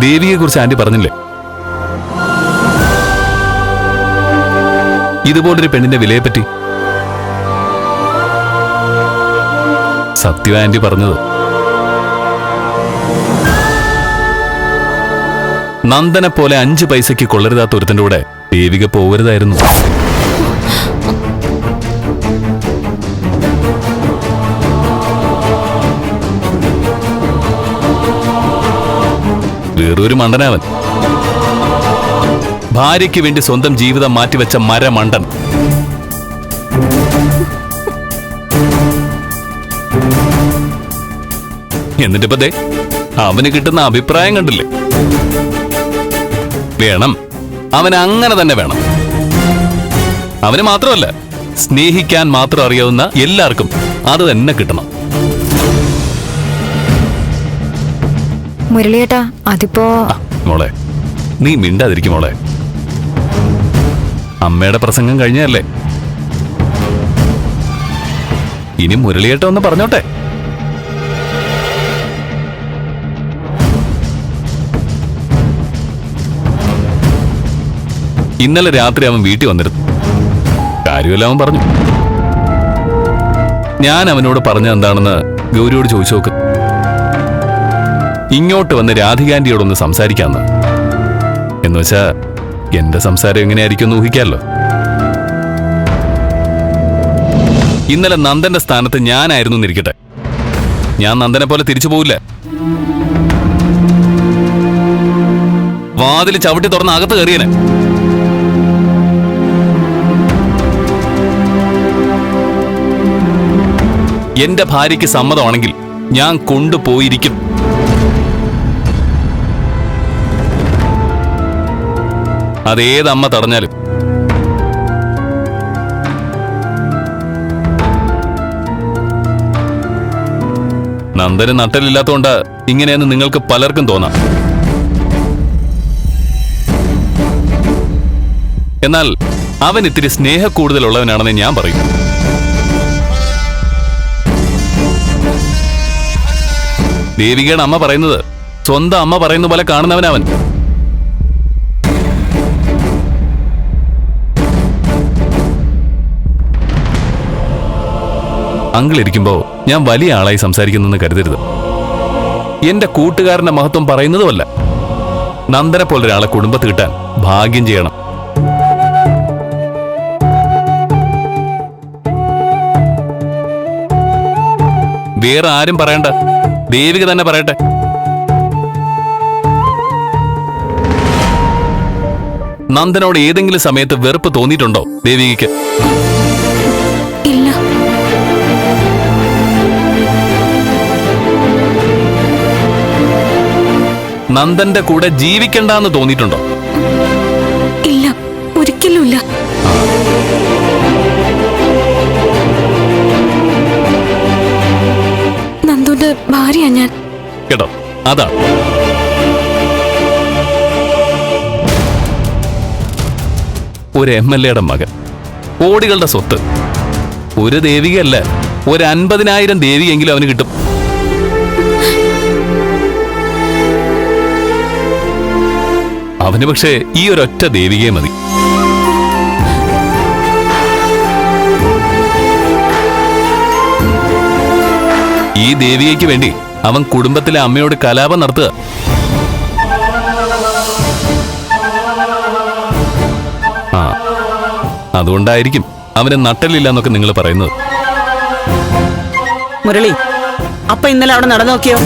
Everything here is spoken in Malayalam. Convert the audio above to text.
ദേവിയെ കുറിച്ച് ആന്റി പറഞ്ഞില്ലേ? ഇതുപോലൊരു പെണ്ണിന്റെ വിലയെപ്പറ്റി സത്യം ആന്റി പറഞ്ഞത്. നന്ദനെ പോലെ 5 പൈസയ്ക്ക് കൊള്ളരുതാത്ത ഒരുത്തന്റെ കൂടെ ദേവിക പോകരുതായിരുന്നു. വേറൊരു മണ്ടനാവൻ. ഭാര്യയ്ക്ക് വേണ്ടി സ്വന്തം ജീവിതം മാറ്റിവെച്ച മരമണ്ടൻ. എന്നിട്ടിപ്പോ ദേ അവന് കിട്ടുന്ന അഭിപ്രായം കണ്ടില്ലേ? വേണം, അവന് അങ്ങനെ തന്നെ വേണം. അവന് മാത്രമല്ല, സ്നേഹിക്കാൻ മാത്രം അറിയാവുന്ന എല്ലാവർക്കും അത് തന്നെ കിട്ടണം. മുരളിയേട്ടാ, അതിപ്പോ മോളെ നീ മിണ്ടാതിരിക്കും മോളെ. അമ്മയുടെ പ്രസംഗം കഴിഞ്ഞല്ലേ? ഇനി മുരളിയേട്ട ഒന്ന് പറഞ്ഞോട്ടെ. ഇന്നലെ രാത്രി അവൻ വീട്ടിൽ വന്നിരുന്നു. കാര്യമെല്ലാം അവൻ പറഞ്ഞു. ഞാൻ അവനോട് പറഞ്ഞ എന്താണെന്ന് ഗൗരിയോട് ചോദിച്ചു നോക്ക്. ഇങ്ങോട്ട് വന്ന് രാധികാന്റിയോടൊന്ന് സംസാരിക്കാന്ന്. എന്നുവെച്ചാ എന്റെ സംസാരം എങ്ങനെയായിരിക്കും എന്ന് ഊഹിക്കാമല്ലോ. ഇന്നലെ നന്ദന്റെ സ്ഥാനത്ത് ഞാനായിരുന്നു എന്നിരിക്കട്ടെ, ഞാൻ നന്ദനെ പോലെ തിരിച്ചു പോവില്ല. വാതിൽ ചവിട്ടി തുറന്ന് അകത്ത് കയറിയനെ. എന്റെ ഭാര്യയ്ക്ക് സമ്മതമാണെങ്കിൽ ഞാൻ കൊണ്ടുപോയിരിക്കും. അതേതമ്മ തടഞ്ഞാലും. നന്ദന് നട്ടലില്ലാത്തോണ്ട് ഇങ്ങനെയെന്ന് നിങ്ങൾക്ക് പലർക്കും തോന്നാം. എന്നാൽ അവൻ ഇത്തിരി സ്നേഹക്കൂടുതലുള്ളവനാണെന്ന് ഞാൻ പറയും. ദേവികയുടെ അമ്മ പറയുന്നത് സ്വന്തം അമ്മ പറയുന്ന പോലെ കാണുന്നവനവൻ. അങ്കിൾ ഇരിക്കുമ്പോ ഞാൻ വലിയ ആളായി സംസാരിക്കുന്നെന്ന് കരുതരുത്. എന്റെ കൂട്ടുകാരന്റെ മഹത്വം പറയുന്നതുമല്ല. നന്ദനെ പോലൊരാളെ കുടുംബത്ത് കിട്ടാൻ ഭാഗ്യം ചെയ്യണം. വേറെ ആരും പറയണ്ട, ദേവിക തന്നെ പറയട്ടെ. നന്ദനോട് ഏതെങ്കിലും സമയത്ത് വെറുപ്പ് തോന്നിയിട്ടുണ്ടോ ദേവികയ്ക്ക്? ഇല്ല. നന്ദന്റെ കൂടെ ജീവിക്കണ്ടെന്ന് തോന്നിയിട്ടുണ്ടോ? ഇല്ല, ഒരിക്കലുമില്ല. നന്ദുന്റെ ഭാര്യയാ ഞാൻ. കേട്ടോ, അതാ ഒരു MLA-യുടെ മകൻ, കോടികളുടെ സ്വത്ത്. ഒരു ദേവികയല്ല, ഒരു 50,000 ദേവികയെങ്കിലും അവന് കിട്ടും. അവന് പക്ഷേ ഈ ഒരൊറ്റ ദേവികയെ മതി. ഈ ദേവികയ്ക്ക് വേണ്ടി അവൻ കുടുംബത്തിലെ അമ്മയോട് കലാപം നടത്തുക. ആ, അതുകൊണ്ടായിരിക്കും അവന് നട്ടലില്ല എന്നൊക്കെ നിങ്ങൾ പറയുന്നത്. മുരളി, അപ്പൊ ഇന്നലെ അവിടെ നടന്നു നോക്കിയോ?